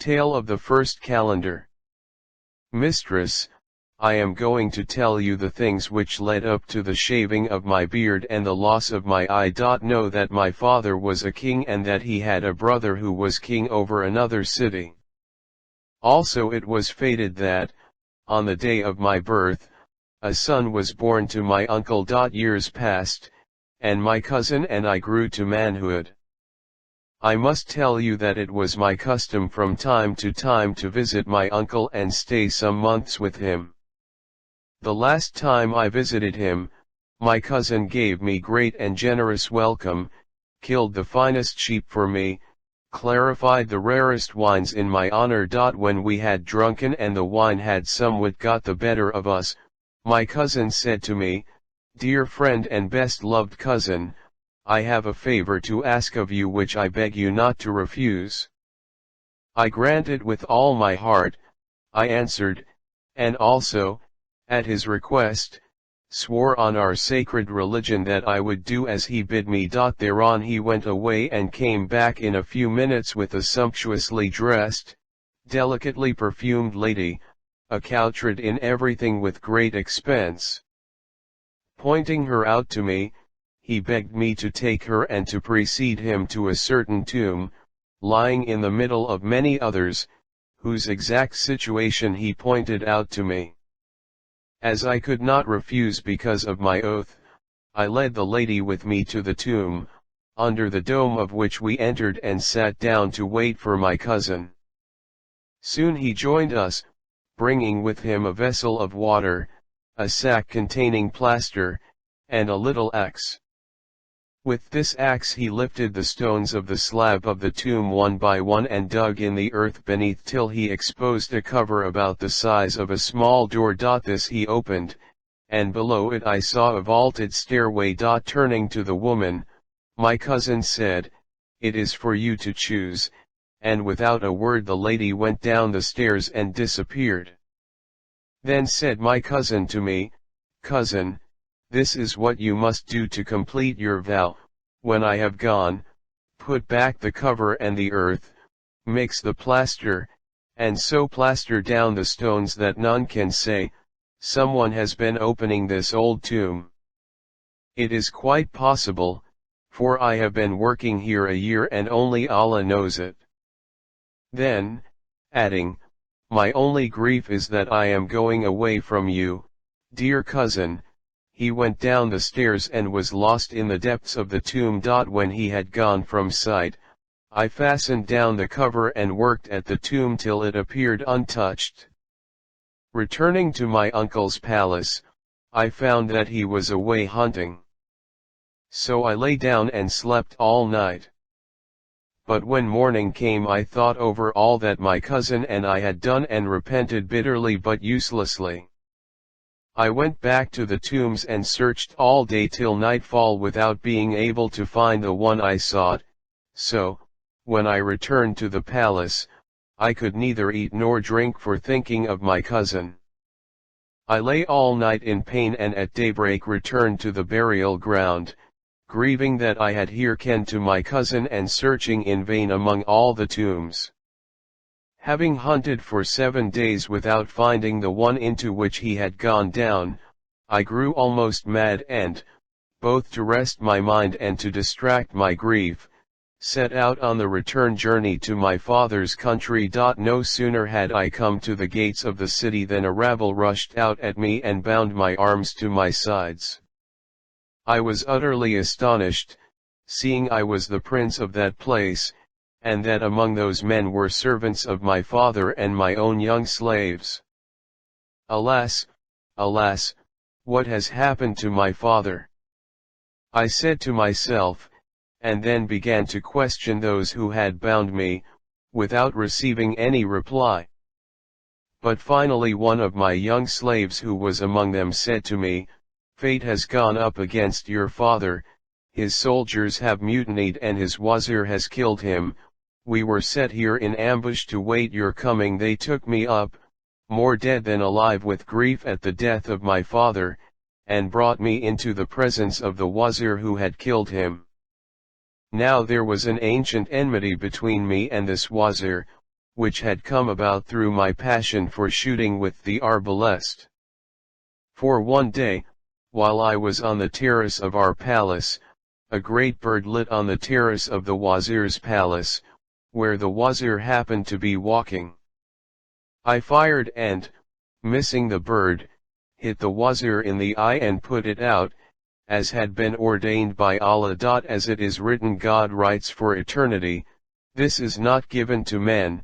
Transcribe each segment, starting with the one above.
Tale of the First Calendar. Mistress, I am going to tell you the things which led up to the shaving of my beard and the loss of my eye. Know that my father was a king and that he had a brother who was king over another city. Also it was fated that, on the day of my birth, a son was born to my uncle. Years passed, and my cousin and I grew to manhood. I must tell you that it was my custom from time to time to visit my uncle and stay some months with him. The last time I visited him, my cousin gave me great and generous welcome, killed the finest sheep for me, clarified the rarest wines in my honor. When we had drunken and the wine had somewhat got the better of us, my cousin said to me, "Dear friend and best loved cousin, I have a favor to ask of you which I beg you not to refuse." "I grant it with all my heart," I answered, and also, at his request, swore on our sacred religion that I would do as he bid me. Thereon he went away and came back in a few minutes with a sumptuously dressed, delicately perfumed lady, accoutred in everything with great expense. Pointing her out to me, he begged me to take her and to precede him to a certain tomb, lying in the middle of many others, whose exact situation he pointed out to me. As I could not refuse because of my oath, I led the lady with me to the tomb, under the dome of which we entered and sat down to wait for my cousin. Soon he joined us, bringing with him a vessel of water, a sack containing plaster, and a little axe. With this axe he lifted the stones of the slab of the tomb one by one and dug in the earth beneath till he exposed a cover about the size of a small door. This he opened, and below it I saw a vaulted stairway. Turning to the woman, my cousin said, "It is for you to choose," and without a word the lady went down the stairs and disappeared. Then said my cousin to me, "Cousin, this is what you must do to complete your vow. When I have gone, put back the cover and the earth, mix the plaster, and so plaster down the stones that none can say, 'Someone has been opening this old tomb.' It is quite possible, for I have been working here a year and only Allah knows it." Then, adding, "My only grief is that I am going away from you, dear cousin," he went down the stairs and was lost in the depths of the tomb. When he had gone from sight, I fastened down the cover and worked at the tomb till it appeared untouched. Returning to my uncle's palace, I found that he was away hunting. So I lay down and slept all night. But when morning came I thought over all that my cousin and I had done and repented bitterly but uselessly. I went back to the tombs and searched all day till nightfall without being able to find the one I sought, so, when I returned to the palace, I could neither eat nor drink for thinking of my cousin. I lay all night in pain and at daybreak returned to the burial ground, grieving that I had hearkened to my cousin and searching in vain among all the tombs. Having hunted for 7 days without finding the one into which he had gone down, I grew almost mad and, both to rest my mind and to distract my grief, set out on the return journey to my father's country. No sooner had I come to the gates of the city than a rabble rushed out at me and bound my arms to my sides. I was utterly astonished, seeing I was the prince of that place, and that among those men were servants of my father and my own young slaves. Alas, alas, what has happened to my father? I said to myself, and then began to question those who had bound me, without receiving any reply. But finally one of my young slaves who was among them said to me, "Fate has gone up against your father, his soldiers have mutinied and his wazir has killed him. We were set here in ambush to wait your coming." They took me up, more dead than alive with grief at the death of my father, and brought me into the presence of the wazir who had killed him. Now there was an ancient enmity between me and this wazir, which had come about through my passion for shooting with the arbalest. For one day, while I was on the terrace of our palace, a great bird lit on the terrace of the Wazir's palace, where the Wazir happened to be walking. I fired and, missing the bird, hit the Wazir in the eye and put it out, as had been ordained by Allah. As it is written, God writes for eternity, this is not given to men,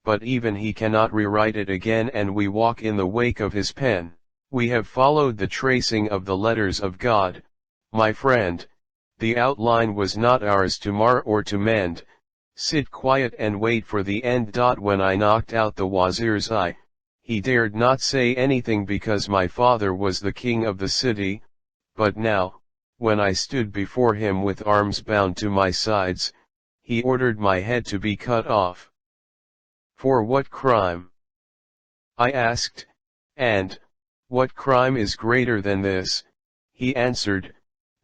but even he cannot rewrite it again, and we walk in the wake of his pen. We have followed the tracing of the letters of God, my friend, the outline was not ours to mar or to mend, sit quiet and wait for the end. When I knocked out the Wazir's eye, he dared not say anything because my father was the king of the city, but now, when I stood before him with arms bound to my sides, he ordered my head to be cut off. For what crime? I asked, and, what crime is greater than this? He answered,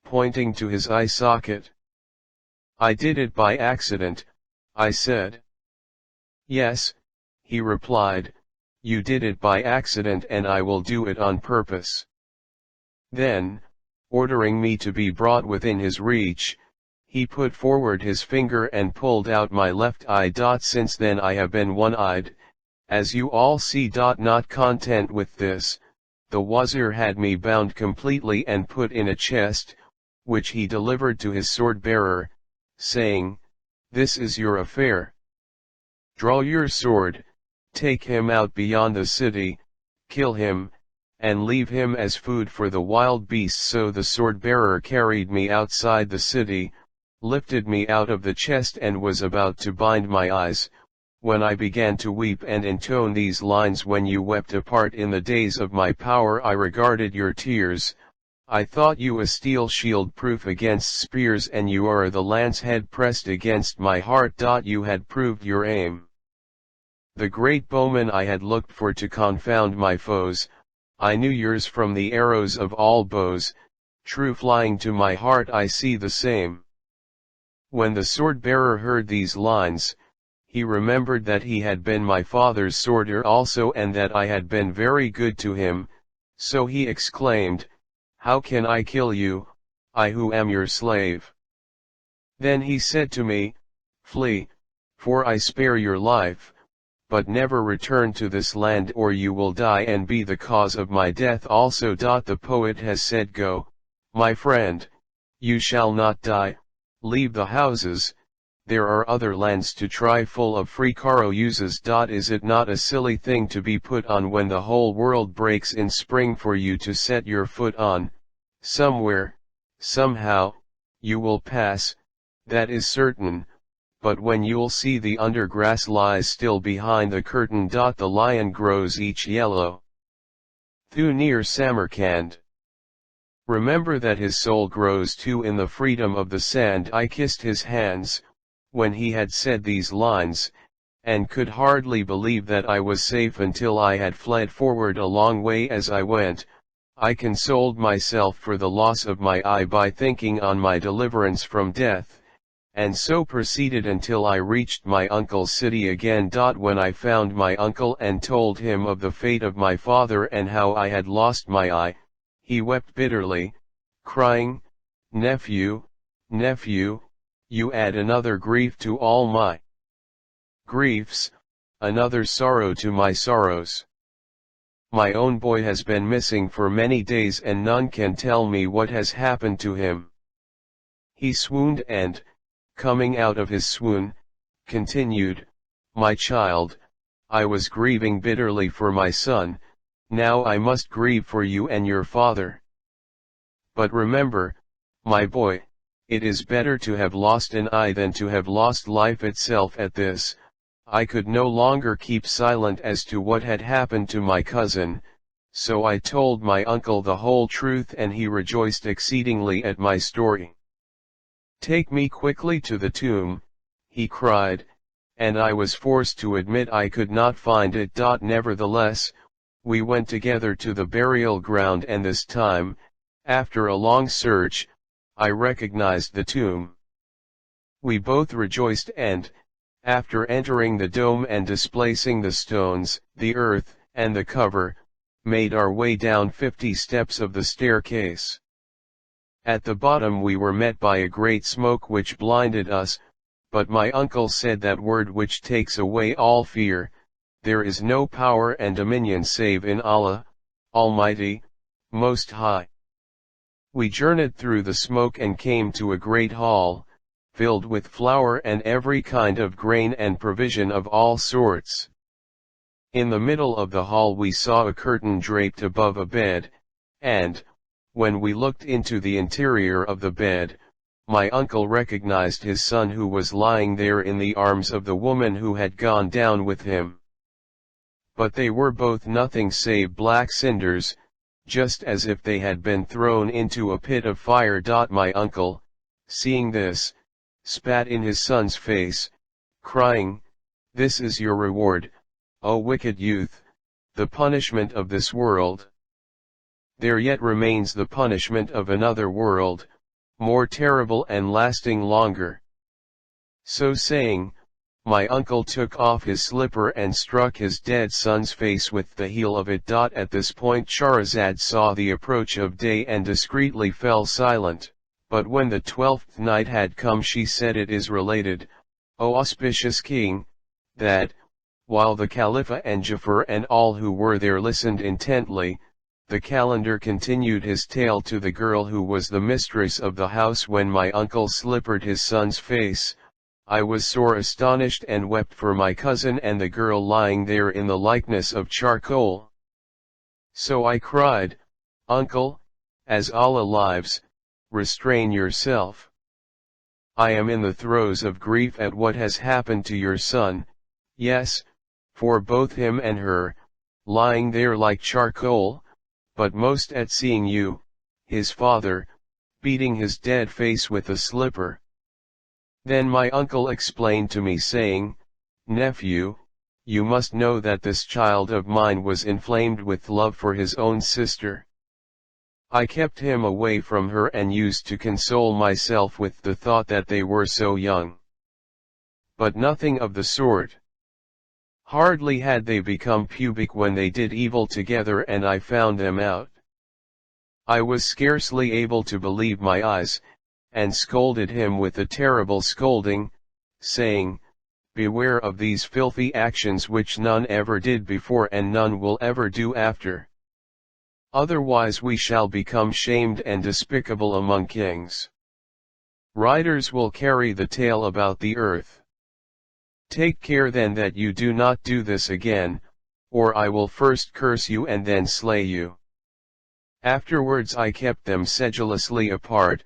pointing to his eye socket. I did it by accident, I said. Yes, he replied, you did it by accident and I will do it on purpose. Then, ordering me to be brought within his reach, he put forward his finger and pulled out my left eye. Since then I have been one-eyed, as you all see. Not content with this, the Wazir had me bound completely and put in a chest, which he delivered to his sword-bearer, saying, this is your affair. Draw your sword, take him out beyond the city, kill him, and leave him as food for the wild beasts. So the sword-bearer carried me outside the city, lifted me out of the chest and was about to bind my eyes, when I began to weep and intone these lines. When you wept apart in the days of my power, I regarded your tears, I thought you a steel shield proof against spears, and you are the lance head pressed against my heart. You had proved your aim. The great bowman I had looked for to confound my foes, I knew yours from the arrows of all bows, true flying to my heart I see the same. When the sword-bearer heard these lines, he remembered that he had been my father's sworder also and that I had been very good to him, so he exclaimed, how can I kill you, I who am your slave? Then he said to me, flee, for I spare your life, but never return to this land or you will die and be the cause of my death also. The poet has said, go, my friend, you shall not die, leave the houses, there are other lands to try full of free caro uses. Is it not a silly thing to be put on when the whole world breaks in spring for you to set your foot on? Somewhere, somehow, you will pass, that is certain, but when you'll see the undergrass lies still behind the curtain. The lion grows each yellow. Thu near Samarkand. Remember that his soul grows too in the freedom of the sand. I kissed his hands, when he had said these lines, and could hardly believe that I was safe until I had fled forward a long way. As I went, I consoled myself for the loss of my eye by thinking on my deliverance from death, and so proceeded until I reached my uncle's city again. When I found my uncle and told him of the fate of my father and how I had lost my eye, he wept bitterly, crying, nephew, nephew, you add another grief to all my griefs, another sorrow to my sorrows. My own boy has been missing for many days and none can tell me what has happened to him. He swooned and, coming out of his swoon, continued, my child, I was grieving bitterly for my son, now I must grieve for you and your father. But remember, my boy, it is better to have lost an eye than to have lost life itself. At this, I could no longer keep silent as to what had happened to my cousin, so I told my uncle the whole truth and he rejoiced exceedingly at my story. Take me quickly to the tomb, he cried, and I was forced to admit I could not find it. Nevertheless, we went together to the burial ground and this time, after a long search, I recognized the tomb. We both rejoiced and, After entering the dome and displacing the stones, the earth, and the cover, made our way down 50 steps of the staircase. At the bottom we were met by a great smoke which blinded us, but my uncle said that word which takes away all fear, there is no power and dominion save in Allah, Almighty, Most High. We journeyed through the smoke and came to a great hall, filled with flour and every kind of grain and provision of all sorts. In the middle of the hall we saw a curtain draped above a bed, and, when we looked into the interior of the bed, my uncle recognized his son who was lying there in the arms of the woman who had gone down with him. But they were both nothing save black cinders, just as if they had been thrown into a pit of fire. My uncle, seeing this, spat in his son's face, crying, "This is your reward, O wicked youth, the punishment of this world. There yet remains the punishment of another world, more terrible and lasting longer." So saying, my uncle took off his slipper and struck his dead son's face with the heel of it. At this point Shaharzad saw the approach of day and discreetly fell silent, but when the 12th night had come she said, "It is related, O auspicious king, that, while the Khalifa and Jafar and all who were there listened intently, the Kalandar continued his tale to the girl who was the mistress of the house. When my uncle slippered his son's face, I was sore astonished and wept for my cousin and the girl lying there in the likeness of charcoal. So I cried, 'Uncle, as Allah lives, restrain yourself. I am in the throes of grief at what has happened to your son, yes, for both him and her, lying there like charcoal, but most at seeing you, his father, beating his dead face with a slipper.' Then my uncle explained to me saying, 'Nephew, you must know that this child of mine was inflamed with love for his own sister. I kept him away from her and used to console myself with the thought that they were so young. But nothing of the sort. Hardly had they become pubic when they did evil together and I found them out. I was scarcely able to believe my eyes, and scolded him with a terrible scolding, saying, "Beware of these filthy actions which none ever did before and none will ever do after. Otherwise we shall become shamed and despicable among kings. Riders will carry the tale about the earth. Take care then that you do not do this again, or I will first curse you and then slay you." Afterwards I kept them sedulously apart,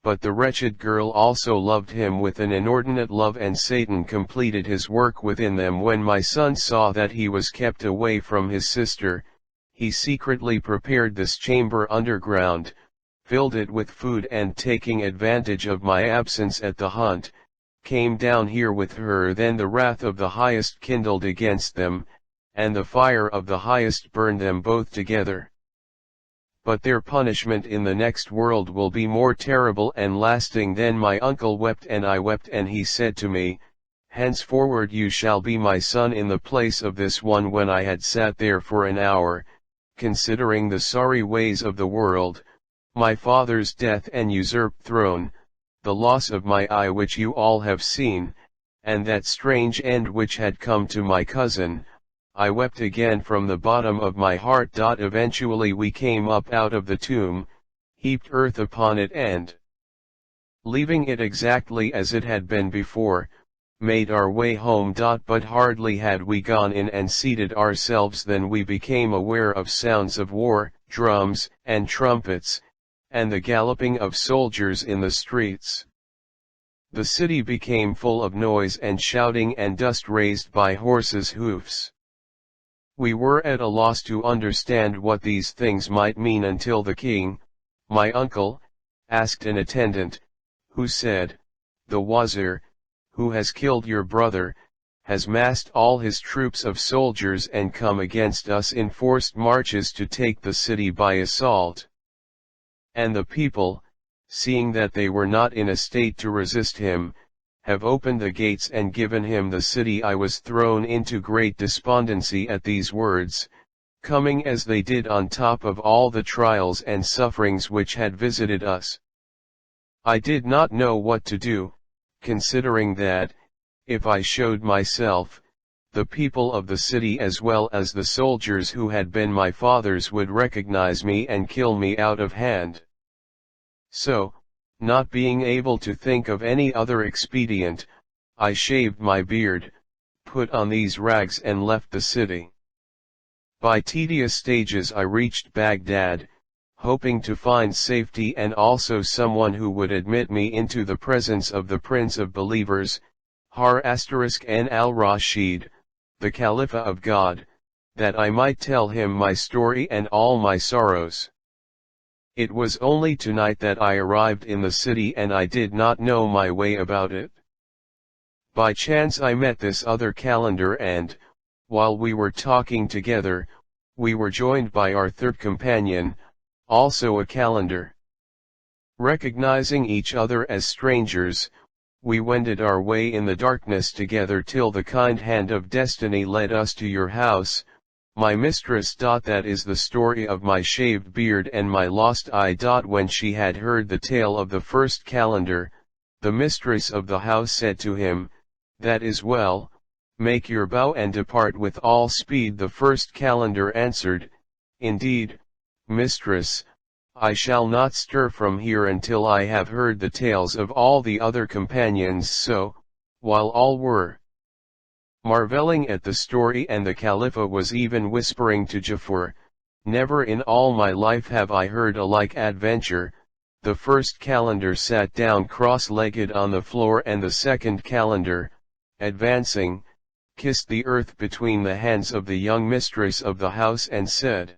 but the wretched girl also loved him with an inordinate love, and Satan completed his work within them. When my son saw that he was kept away from his sister, he secretly prepared this chamber underground, filled it with food, and taking advantage of my absence at the hunt, came down here with her. Then the wrath of the Highest kindled against them, and the fire of the Highest burned them both together. But their punishment in the next world will be more terrible and lasting. Then my uncle wept and I wept, and he said to me, "Henceforward you shall be my son in the place of this one." When I had sat there for an hour, considering the sorry ways of the world, my father's death and usurped throne, the loss of my eye which you all have seen, and that strange end which had come to my cousin, I wept again from the bottom of my heart. Eventually we came up out of the tomb, heaped earth upon it, and, leaving it exactly as it had been before, made our way home. But hardly had we gone in and seated ourselves than we became aware of sounds of war, drums, and trumpets, and the galloping of soldiers in the streets. The city became full of noise and shouting and dust raised by horses' hoofs. We were at a loss to understand what these things might mean until the king, my uncle, asked an attendant, who said, "The wazir, who has killed your brother, has massed all his troops of soldiers and come against us in forced marches to take the city by assault." And the people, seeing that they were not in a state to resist him, have opened the gates and given him the city. I was thrown into great despondency at these words, coming as they did on top of all the trials and sufferings which had visited us. I did not know what to do, considering that, if I showed myself, the people of the city as well as the soldiers who had been my fathers would recognize me and kill me out of hand. So, not being able to think of any other expedient, I shaved my beard, put on these rags and left the city. By tedious stages I reached Baghdad, hoping to find safety and also someone who would admit me into the presence of the Prince of Believers, Har**n al-Rashid, the Caliph of God, that I might tell him my story and all my sorrows. It was only tonight that I arrived in the city and I did not know my way about it. By chance I met this other Kalandar and, while we were talking together, we were joined by our third companion, also a Kalandar. Recognizing each other as strangers, we wended our way in the darkness together till the kind hand of destiny led us to your house, my mistress. That is the story of my shaved beard and my lost eye. When she had heard the tale of the first Kalandar, the mistress of the house said to him, "That is well, make your bow and depart with all speed." The first Kalandar answered, "Indeed, mistress, I shall not stir from here until I have heard the tales of all the other companions." So, while all were marveling at the story and the Caliph was even whispering to Jafar, "Never in all my life have I heard a like adventure," the first Kalandar sat down cross-legged on the floor and the second Kalandar, advancing, kissed the earth between the hands of the young mistress of the house and said,